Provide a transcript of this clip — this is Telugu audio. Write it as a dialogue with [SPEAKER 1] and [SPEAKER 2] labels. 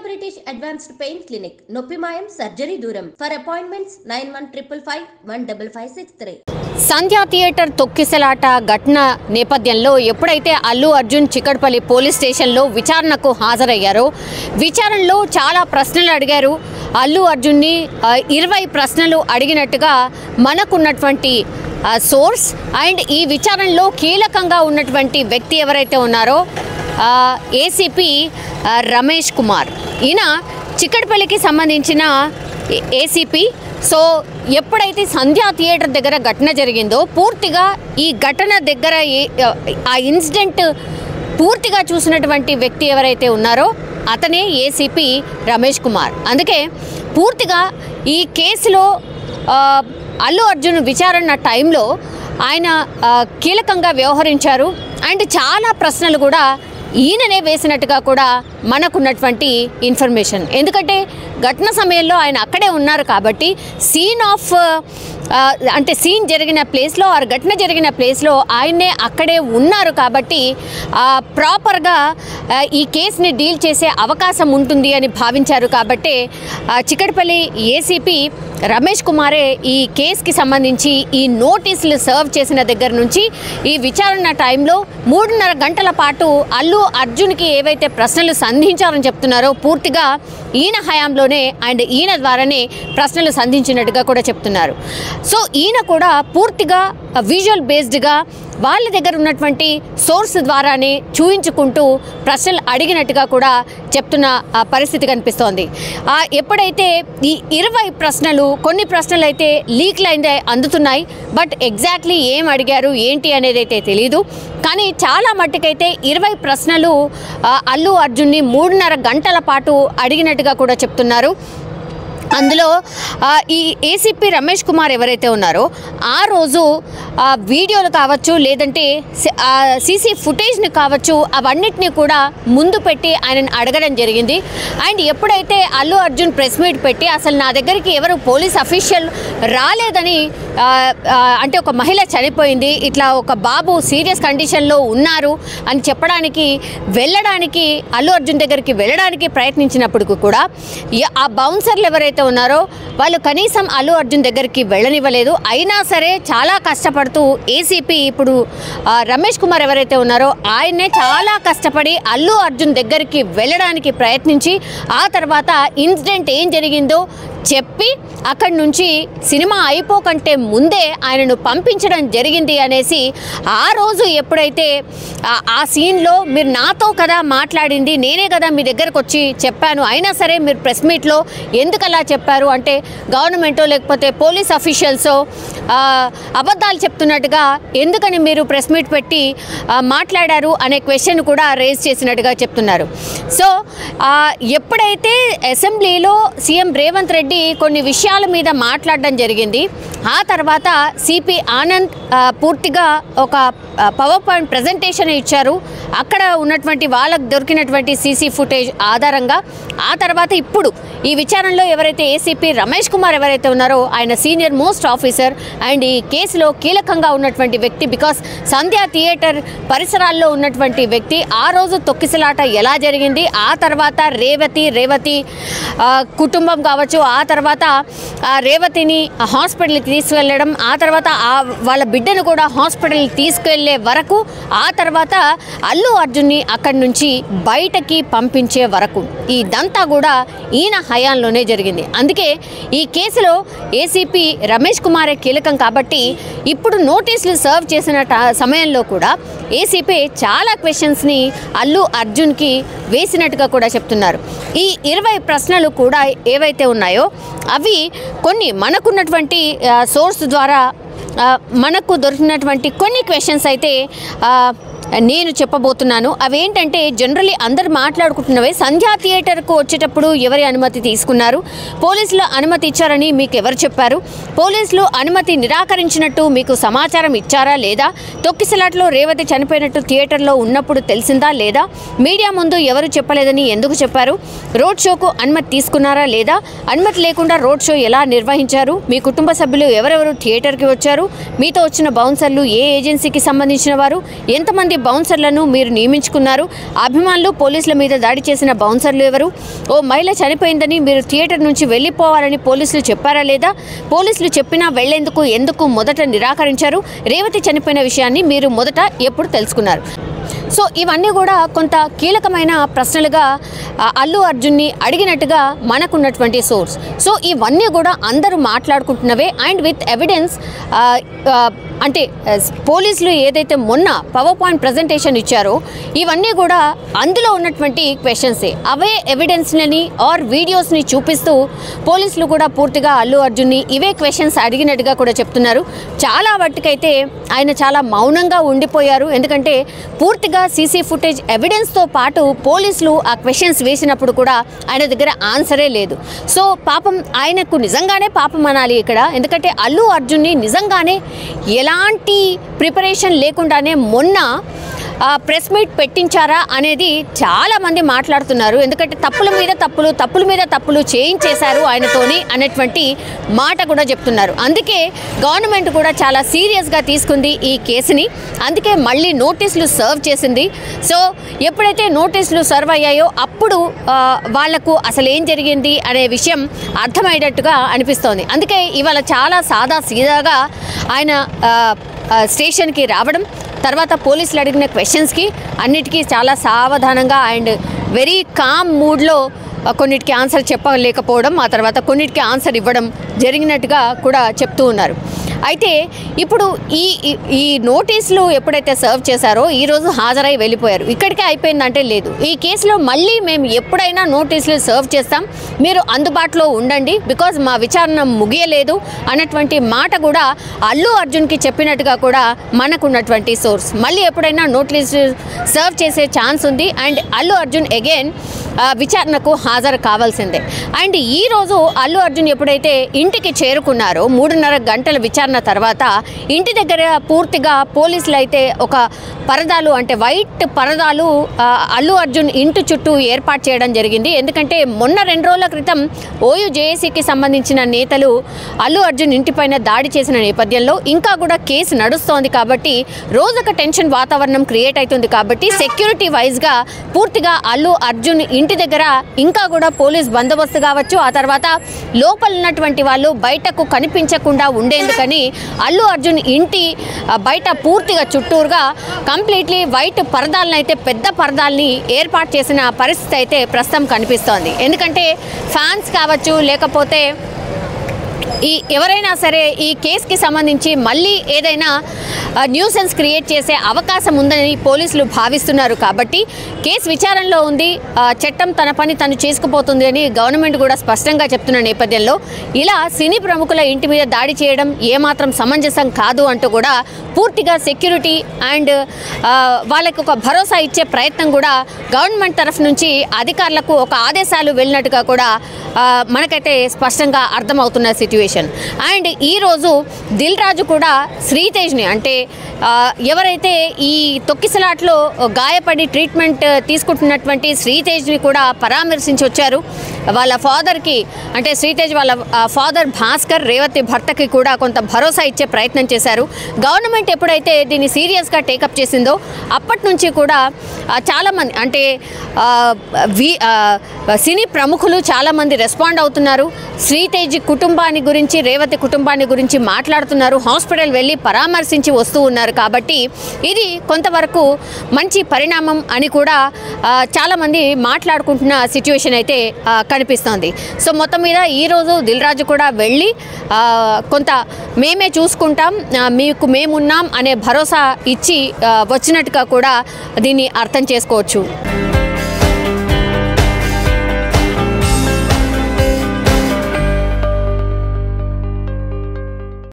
[SPEAKER 1] British Advanced Pain Clinic, Noppimayam Surgery Duram. For appointments 9155515563.
[SPEAKER 2] Sandhya theatre తొక్కిసలాట ఘటన నేపథ్యంలో ఎప్పుడైతే అల్లు అర్జున్ చిక్కడపల్లి పోలీస్ స్టేషన్లో విచారణకు హాజరయ్యారో విచారణలో చాలా ప్రశ్నలు అడిగారు. అల్లు అర్జున్ని 20 ప్రశ్నలు అడిగినట్టుగా మనకున్నటువంటి సోర్స్. అండ్ ఈ విచారణలో కీలకంగా ఉన్నటువంటి వ్యక్తి ఎవరైతే ఉన్నారో ఏసీపీ రమేష్ కుమార్, ఈయన చిక్కడపల్లికి సంబంధించిన ఏసీపీ. సో ఎప్పుడైతే సంధ్యా థియేటర్ దగ్గర ఘటన జరిగిందో పూర్తిగా ఈ ఘటన దగ్గర ఆ ఇన్సిడెంట్ పూర్తిగా చూసినటువంటి వ్యక్తి ఎవరైతే ఉన్నారో అతనే ఏసీపీ రమేష్ కుమార్. అందుకే పూర్తిగా ఈ కేసులో అల్లు అర్జున్ విచారణ టైంలో ఆయన కీలకంగా వ్యవహరించారు. అండ్ చాలా ప్రశ్నలు కూడా ఈయననే వేసినట్టుగా కూడా మనకున్నటువంటి ఇన్ఫర్మేషన్. ఎందుకంటే ఘటన సమయంలో ఆయన అక్కడే ఉన్నారు కాబట్టి సీన్ జరిగిన ప్లేస్లో ఆర్ ఘటన జరిగిన ప్లేస్లో ఆయన్నే అక్కడే ఉన్నారు కాబట్టి ప్రాపర్గా ఈ కేసుని డీల్ చేసే అవకాశం ఉంటుంది అని భావించారు. కాబట్టి చిక్కడపల్లి ఏసీపీ రమేష్ కుమారే ఈ కేసుకి సంబంధించి ఈ నోటీసులు సర్వ్ చేసిన దగ్గర నుంచి ఈ విచారణ టైంలో 3.5 గంటల పాటు అల్లు అర్జున్కి ఏవైతే ప్రశ్నలు సంధించారని చెప్తున్నారో పూర్తిగా ఈయన హయాంలోనే అండ్ ఈయన ద్వారానే ప్రశ్నలు సంధించినట్టుగా కూడా చెప్తున్నారు. సో ఈయన కూడా పూర్తిగా విజువల్ బేస్డ్గా వాళ్ళ దగ్గర ఉన్నటువంటి సోర్స్ ద్వారానే చూయించుకుంటూ ప్రశ్నలు అడిగినట్టుగా కూడా చెప్తున్న పరిస్థితి కనిపిస్తోంది. ఎప్పుడైతే ఈ 20 ప్రశ్నలు, కొన్ని ప్రశ్నలు అయితే లీక్లు అయితే అందుతున్నాయి, బట్ ఎగ్జాక్ట్లీ ఏం అడిగారు ఏంటి అనేది అయితే తెలీదు. కానీ చాలా మట్టుకైతే 20 ప్రశ్నలు అల్లు అర్జున్ని 3.5 గంటల పాటు అడిగినట్టుగా కూడా చెప్తున్నారు. అందులో ఈ ఏసీపీ రమేష్ కుమార్ ఎవరైతే ఉన్నారో ఆ రోజు వీడియోలు కావచ్చు, లేదంటే సీసీ ఫుటేజ్ని కావచ్చు, అవన్నిటినీ కూడా ముందు పెట్టి ఆయనను అడగడం జరిగింది. అండ్ ఎప్పుడైతే అల్లు అర్జున్ ప్రెస్ మీట్ పెట్టి అసలు నా దగ్గరికి ఎవరు పోలీస్ అఫీషియల్ రాలేదని, అంటే ఒక మహిళ చనిపోయింది, ఇట్లా ఒక బాబు సీరియస్ కండిషన్లో ఉన్నారు అని వెళ్ళడానికి అల్లు అర్జున్ దగ్గరికి వెళ్ళడానికి ప్రయత్నించినప్పుడు కూడా ఆ బౌన్సర్లు ఎవరైతే ఉన్నారో వాళ్ళు కనీసం అల్లు అర్జున్ దగ్గరికి వెళ్ళనివ్వలేదు. అయినా సరే చాలా కష్టపడుతూ ఏసీపీ ఇప్పుడు రమేష్ కుమార్ ఎవరైతే ఉన్నారో ఆయన్నే చాలా కష్టపడి అల్లు అర్జున్ దగ్గరికి వెళ్ళడానికి ప్రయత్నించి ఆ తర్వాత ఇన్సిడెంట్ ఏం జరిగిందో చెప్పి అక్కడి నుంచి సినిమా అయిపోకంటే ముందే ఆయనను పంపించడం జరిగింది అనేసి ఆ రోజు ఎప్పుడైతే ఆ సీన్లో మీరు నాతో కదా మాట్లాడింది, నేనే కదా మీ దగ్గరకు వచ్చి చెప్పాను, అయినా సరే మీరు ప్రెస్ మీట్లో ఎందుకు అలా చెప్పారు అంటే గవర్నమెంటో లేకపోతే పోలీస్ అఫీషియల్సో అబద్ధాలు చెప్తున్నట్టుగా ఎందుకని మీరు ప్రెస్ మీట్ పెట్టి మాట్లాడారు అనే క్వశ్చన్ కూడా రేజ్ చేసినట్టుగా చెప్తున్నారు. సో ఎప్పుడైతే అసెంబ్లీలో సీఎం రేవంత్ రెడ్డి కొన్ని విషయాల మీద మాట్లాడడం జరిగింది, ఆ తర్వాత సిపి ఆనంద్ పూర్తిగా ఒక పవర్ పాయింట్ ప్రజెంటేషన్ ఇచ్చారు అక్కడ ఉన్నటువంటి వాళ్ళకు దొరికినటువంటి సీసీ ఫుటేజ్ ఆధారంగా. ఆ తర్వాత ఇప్పుడు ఈ విచారణలో ఎవరైతే ఏసీపీ రమేష్ కుమార్ ఎవరైతే ఉన్నారో ఆయన సీనియర్ మోస్ట్ ఆఫీసర్ అండ్ ఈ కేసులో కీలకంగా ఉన్నటువంటి వ్యక్తి, బికాస్ సంధ్యా థియేటర్ పరిసరాల్లో ఉన్నటువంటి వ్యక్తి, ఆ రోజు తొక్కిసలాట ఎలా జరిగింది, ఆ తర్వాత రేవతి కుటుంబం కావచ్చు, ఆ తర్వాత రేవతిని హాస్పిటల్కి తీసుకెళ్ళడం, ఆ తర్వాత వాళ్ళ బిడ్డను కూడా హాస్పిటల్కి తీసుకెళ్లే వరకు, ఆ తర్వాత అల్లు అర్జున్ని అక్కడి నుంచి బయటకి పంపించే వరకు ఇదంతా కూడా ఈయన హయాంలోనే జరిగింది. అందుకే ఈ కేసులో ఏసీపీ రమేష్ కుమారే కీలకం కాబట్టి ఇప్పుడు నోటీసులు సర్వ్ చేసిన సమయంలో కూడా ఏసీపీ చాలా క్వశ్చన్స్ని అల్లు అర్జున్కి వేసినట్టుగా కూడా చెప్తున్నారు. ఈ 20 ప్రశ్నలు కూడా ఏవైతే ఉన్నాయో అవి కొన్ని మనకున్నటువంటి సోర్స్ ద్వారా మనకు దొరికినటువంటి కొన్ని క్వశ్చన్స్ అయితే నేను చెప్పబోతున్నాను. అవేంటంటే జనరల్లీ అందరు మాట్లాడుకుంటున్నవే, సంధ్యా థియేటర్కు వచ్చేటప్పుడు ఎవరి అనుమతి తీసుకున్నారు, పోలీసులు అనుమతి ఇచ్చారని మీకు ఎవరు చెప్పారు, పోలీసులు అనుమతి నిరాకరించినట్టు మీకు సమాచారం ఇచ్చారా లేదా, తొక్కిసలాట్లో రేవతి చనిపోయినట్టు థియేటర్లో ఉన్నప్పుడు తెలిసిందా లేదా, మీడియా ముందు ఎవరు చెప్పలేదని ఎందుకు చెప్పారు, రోడ్ షోకు అనుమతి తీసుకున్నారా లేదా, అనుమతి లేకుండా రోడ్ షో ఎలా నిర్వహించారు, మీ కుటుంబ సభ్యులు ఎవరెవరు థియేటర్కి వచ్చారు, మీతో వచ్చిన బౌన్సర్లు ఏ ఏజెన్సీకి సంబంధించిన వారు, ఎంతమంది బౌన్సర్లను మీరు నియమించుకున్నారు? అభిమానులు పోలీసుల మీద దాడి చేసిన బౌన్సర్లు ఎవరు? ఓ మహిళ చనిపోయిందని మీరు థియేటర్ నుంచి వెళ్ళిపోవాలని పోలీసులు చెప్పారా లేదా? పోలీసులు చెప్పినా వెళ్లేందుకు ఎందుకు మొదట నిరాకరించారు? రేవతి చనిపోయిన విషయాన్ని మీరు మొదట ఎప్పుడు తెలుసుకున్నారు? సో ఇవన్నీ కూడా కొంత కీలకమైన ప్రశ్నలుగా అల్లు అర్జున్ని అడిగినట్టుగా మనకున్నటువంటి సోర్స్. సో ఇవన్నీ కూడా అందరూ మాట్లాడుకుంటున్నవే అండ్ విత్ ఎవిడెన్స్. అంటే పోలీసులు ఏదైతే మొన్న పవర్ పాయింట్ ప్రజెంటేషన్ ఇచ్చారో ఇవన్నీ కూడా అందులో ఉన్నటువంటి క్వశ్చన్సే. అవే ఎవిడెన్స్ని ఆర్ వీడియోస్ని చూపిస్తూ పోలీసులు కూడా పూర్తిగా అల్లు అర్జున్ని ఇవే క్వశ్చన్స్ అడిగినట్టుగా కూడా చెప్తున్నారు. చాలా వాటికైతే ఆయన చాలా మౌనంగా ఉండిపోయారు. ఎందుకంటే పూర్తిగా సీసీ ఫుటేజ్ ఎవిడెన్స్తో పాటు పోలీసులు ఆ క్వశ్చన్స్ వేసినప్పుడు కూడా ఆయన దగ్గర ఆన్సరే లేదు. సో పాపం ఆయనకు నిజంగానే పాపం అనాలి ఇక్కడ. ఎందుకంటే అల్లు అర్జున్ని నిజంగానే ఎలాంటి ప్రిపరేషన్ లేకుండానే మొన్న ప్రెస్ మీట్ పెట్టించారా అనేది చాలామంది మాట్లాడుతున్నారు. ఎందుకంటే తప్పుల మీద తప్పులు చేయించేశారు ఆయనతోని అనేటువంటి మాట కూడా చెప్తున్నారు. అందుకే గవర్నమెంట్ కూడా చాలా సీరియస్గా తీసుకుంది ఈ కేసుని. అందుకే మళ్ళీ నోటీసులు సర్వ్ చేసింది. సో ఎప్పుడైతే నోటీసులు సర్వ్ అయ్యాయో అప్పుడు వాళ్లకు అసలు ఏం జరిగింది అనే విషయం అర్థమయ్యేటట్టుగా అనిపిస్తోంది. అందుకే ఇవాళ చాలా సాదా సీదాగా ఆయన స్టేషన్కి రావడం, తర్వాత పోలీసులు అడిగిన క్వశ్చన్స్కి అన్నిటికీ చాలా సావధానంగా అండ్ వెరీ కామ్ మూడ్లో కొన్నిటికి ఆన్సర్ చెప్పలేకపోవడం, ఆ తర్వాత కొన్నిటికి ఆన్సర్ ఇవ్వడం జరిగినట్టుగా కూడా చెప్తూ ఉన్నారు. అయితే ఇప్పుడు ఈ నోటీసులు ఎప్పుడైతే సర్వ్ చేశారో ఈరోజు హాజరై వెళ్ళిపోయారు. ఇక్కడికే అయిపోయిందంటే లేదు. ఈ కేసులో మళ్ళీ మేము ఎప్పుడైనా నోటీసులు సర్వ్ చేస్తాం, మీరు అందుబాటులో ఉండండి, బికాజ్ మా విచారణ ముగియలేదు అన్నటువంటి మాట కూడా అల్లు అర్జున్కి చెప్పినట్టుగా కూడా మనకున్నటువంటి సోర్స్. మళ్ళీ ఎప్పుడైనా నోటీసులు సర్వ్ చేసే ఛాన్స్ ఉంది అండ్ అల్లు అర్జున్ అగైన్ విచారణకు హాజరు కావాల్సిందే. అండ్ ఈరోజు అల్లు అర్జున్ ఎప్పుడైతే ఇంటికి చేరుకున్నారో 3.5 గంటల విచారణ తర్వాత ఇంటి దగ్గర పూర్తిగా పోలీసులు అయితే ఒక పరదాలు అంటే వైట్ పరదాలు అల్లు అర్జున్ ఇంటి చుట్టూ ఏర్పాటు చేయడం జరిగింది. ఎందుకంటే మొన్న 2 రోజుల క్రితం ఓయూ జేఏసీకి సంబంధించిన నేతలు అల్లు అర్జున్ ఇంటిపైన దాడి చేసిన నేపథ్యంలో ఇంకా కూడా కేసు నడుస్తోంది కాబట్టి రోజొక టెన్షన్ వాతావరణం క్రియేట్ అవుతుంది. కాబట్టి సెక్యూరిటీ వైజ్గా పూర్తిగా అల్లు అర్జున్ ఇంటి దగ్గర ఇంకా కూడా పోలీస్ బందోబస్తు కావచ్చు, ఆ తర్వాత లోపల ఉన్నటువంటి వాళ్ళు బయటకు కనిపించకుండా ఉండేందుకని అల్లు అర్జున్ ఇంటి బయట పూర్తిగా చుట్టూరుగా కంప్లీట్లీ వైట్ పరదాలను అయితే పెద్ద పరదాలని ఏర్పాటు చేసిన పరిస్థితి అయితే ప్రస్తుతం కనిపిస్తోంది. ఎందుకంటే ఫ్యాన్స్ కావచ్చు లేకపోతే ఎవరైనా సరే ఈ కేసుకి సంబంధించి మళ్ళీ ఏదైనా న్యూసెన్స్ క్రియేట్ చేసే అవకాశం ఉందని పోలీసులు భావిస్తున్నారు. కాబట్టి కేసు విచారణలో ఉంది, చట్టం తన పని తను చేసుకుపోతుంది అని గవర్నమెంట్ కూడా స్పష్టంగా చెప్తున్న నేపథ్యంలో ఇలా సినీ ప్రముఖుల ఇంటి మీద దాడి చేయడం ఏమాత్రం సమంజసం కాదు అంటూ కూడా పూర్తిగా సెక్యూరిటీ అండ్ వాళ్ళకి ఒక భరోసా ఇచ్చే ప్రయత్నం కూడా గవర్నమెంట్ తరఫు నుంచి అధికారులకు ఒక ఆదేశాలు వెళ్ళినట్టుగా కూడా మనకైతే స్పష్టంగా అర్థమవుతున్న సిచ్యువేషన్. అండ్ ఈరోజు దిల్ రాజు కూడా శ్రీతేజ్ని అంటే ఎవరైతే ఈ తొక్కిసలాట్లో గాయపడి ట్రీట్మెంట్ తీసుకుంటున్నటువంటి శ్రీతేజ్ని కూడా పరామర్శించి వచ్చారు. వాళ్ళ ఫాదర్కి అంటే శ్రీతేజ్ వాళ్ళ ఫాదర్ భాస్కర్ రేవతి భర్తకి కూడా కొంత భరోసా ఇచ్చే ప్రయత్నం చేశారు. గవర్నమెంట్ ఎప్పుడైతే దీన్ని సీరియస్గా టేకప్ చేసిందో అప్పటి నుంచి కూడా చాలామంది అంటే సినీ ప్రముఖులు చాలామంది రెస్పాండ్ అవుతున్నారు. శ్రీతేజ్ కుటుంబాన్ని గురించి రేవతి కుటుంబాన్ని గురించి మాట్లాడుతున్నారు, హాస్పిటల్ వెళ్ళి పరామర్శించి వస్తూ ఉన్నారు. కాబట్టి ఇది కొంతవరకు మంచి పరిణామం అని కూడా చాలామంది మాట్లాడుకుంటున్న సిచ్యువేషన్ అయితే కనిపిస్తోంది. సో మొత్తం మీద ఈరోజు దిల్ రాజు కూడా వెళ్ళి కొంత మేమే చూసుకుంటాం, మీకు మేమున్నాం అనే భరోసా ఇచ్చి వచ్చినట్టుగా కూడా దీన్ని అర్థం చేసుకోవచ్చు.